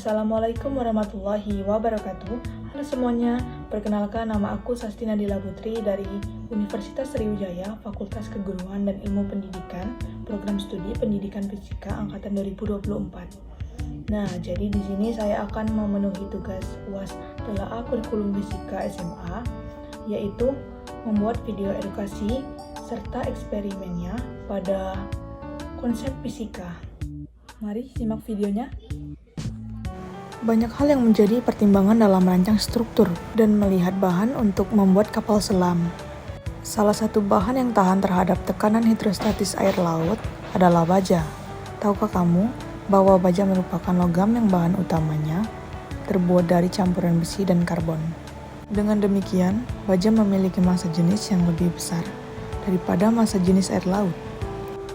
Assalamualaikum warahmatullahi wabarakatuh. Halo semuanya, perkenalkan nama aku Sasti Nadila Putri dari Universitas Sriwijaya, Fakultas Keguruan dan Ilmu Pendidikan, Program Studi Pendidikan Fisika Angkatan 2024. Nah, jadi di sini saya akan memenuhi tugas UAS Telaah Kurikulum Fisika SMA, yaitu membuat video edukasi serta eksperimennya pada konsep fisika. Mari simak videonya. Banyak hal yang menjadi pertimbangan dalam merancang struktur dan melihat bahan untuk membuat kapal selam. Salah satu bahan yang tahan terhadap tekanan hidrostatis air laut adalah baja. Tahukah kamu bahwa baja merupakan logam yang bahan utamanya terbuat dari campuran besi dan karbon? Dengan demikian, baja memiliki massa jenis yang lebih besar daripada massa jenis air laut.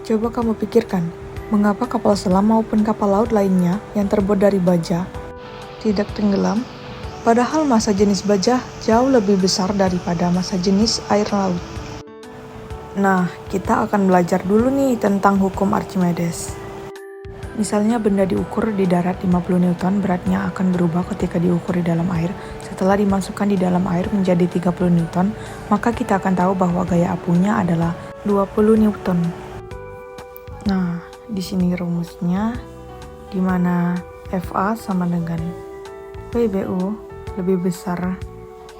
Coba kamu pikirkan, mengapa kapal selam maupun kapal laut lainnya yang terbuat dari baja tidak tenggelam, padahal massa jenis baja jauh lebih besar daripada massa jenis air laut. Nah, kita akan belajar dulu nih tentang hukum Archimedes. Misalnya benda diukur di darat 50 Newton, beratnya akan berubah ketika diukur di dalam air. Setelah dimasukkan di dalam air menjadi 30 Newton, maka kita akan tahu bahwa gaya apunya adalah 20 Newton. Nah, di sini rumusnya, di mana FA sama dengan WBU lebih besar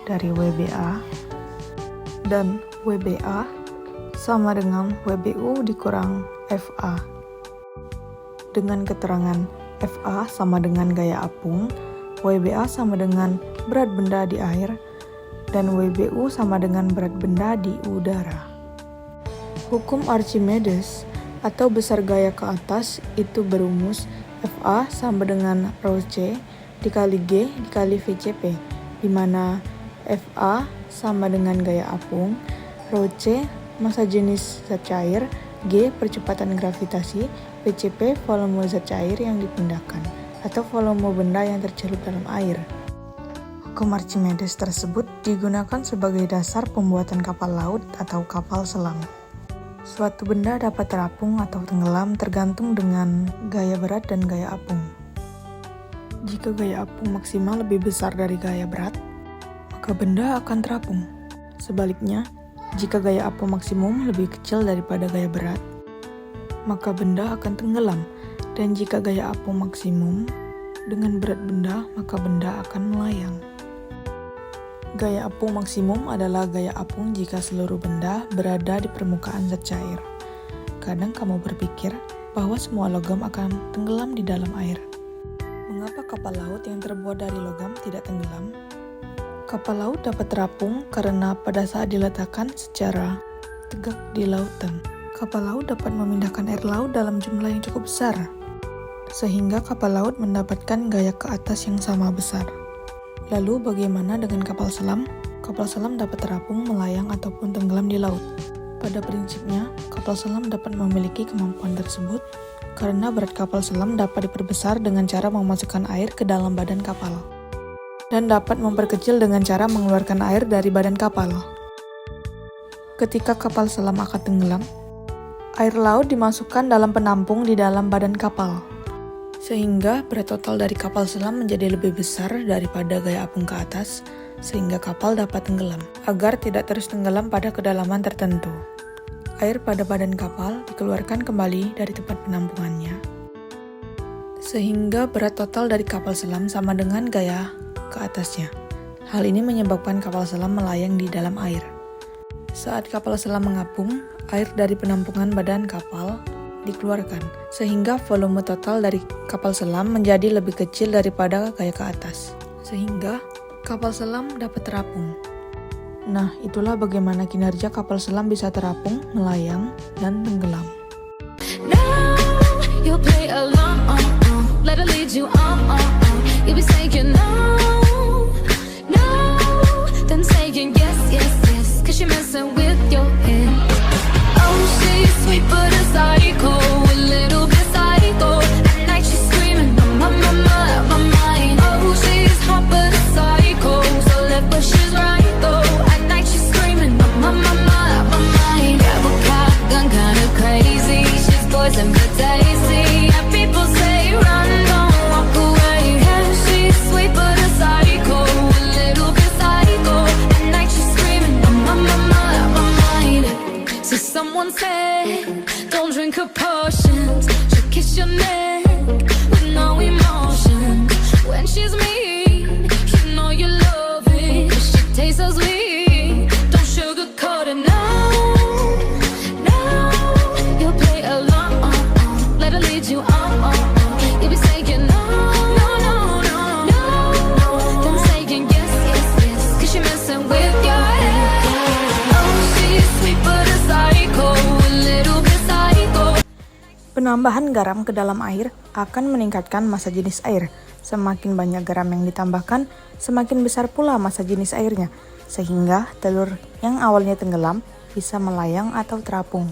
dari WBA dan WBA sama dengan WBU dikurang FA. Dengan keterangan FA sama dengan gaya apung, WBA sama dengan berat benda di air, dan WBU sama dengan berat benda di udara. Hukum Archimedes atau besar gaya ke atas itu berumus FA sama dengan rho C dikali G dikali VCP, di mana FA sama dengan gaya apung, rho C massa jenis zat cair, G percepatan gravitasi, VCP volume zat cair yang dipindahkan atau volume benda yang tercelup dalam air. Hukum Archimedes tersebut digunakan sebagai dasar pembuatan kapal laut atau kapal selam. Suatu benda dapat terapung atau tenggelam tergantung dengan gaya berat dan gaya apung. Jika gaya apung maksimal lebih besar dari gaya berat, maka benda akan terapung. Sebaliknya, jika gaya apung maksimum lebih kecil daripada gaya berat, maka benda akan tenggelam. Dan jika gaya apung maksimum dengan berat benda, maka benda akan melayang. Gaya apung maksimum adalah gaya apung jika seluruh benda berada di permukaan zat cair. Kadang kamu berpikir bahwa semua logam akan tenggelam di dalam air. Mengapa kapal laut yang terbuat dari logam tidak tenggelam? Kapal laut dapat terapung karena pada saat diletakkan secara tegak di lautan, kapal laut dapat memindahkan air laut dalam jumlah yang cukup besar, sehingga kapal laut mendapatkan gaya ke atas yang sama besar. Lalu bagaimana dengan kapal selam? Kapal selam dapat terapung, melayang, ataupun tenggelam di laut. Pada prinsipnya, kapal selam dapat memiliki kemampuan tersebut karena berat kapal selam dapat diperbesar dengan cara memasukkan air ke dalam badan kapal dan dapat memperkecil dengan cara mengeluarkan air dari badan kapal. Ketika kapal selam akan tenggelam, air laut dimasukkan dalam penampung di dalam badan kapal, sehingga berat total dari kapal selam menjadi lebih besar daripada gaya apung ke atas, sehingga kapal dapat tenggelam. Agar tidak terus tenggelam pada kedalaman tertentu, air pada badan kapal dikeluarkan kembali dari tempat penampungannya, sehingga berat total dari kapal selam sama dengan gaya ke atasnya. Hal ini menyebabkan kapal selam melayang di dalam air. Saat kapal selam mengapung, air dari penampungan badan kapal dikeluarkan, sehingga volume total dari kapal selam menjadi lebih kecil daripada gaya ke atas, sehingga kapal selam dapat terapung. Nah, itulah bagaimana kinerja kapal selam bisa terapung, melayang, dan tenggelam. Poison but tasty. People say run, don't walk away. bed. Don't drink her potions. She'll kiss your neck with no emotion. When she's mean, you know you love it. She tastes so sweet. Don't sugarcoat it, no, no. You'll play along, let her lead you on. You'll be saying no, no, no, no, no. Then saying yes, yes, yes, 'cause you're messing with your head. Oh, she's sweet but a psycho, a little bit psycho. Penambahan garam ke dalam air akan meningkatkan massa jenis air. Semakin banyak garam yang ditambahkan, semakin besar pula massa jenis airnya, sehingga telur yang awalnya tenggelam bisa melayang atau terapung.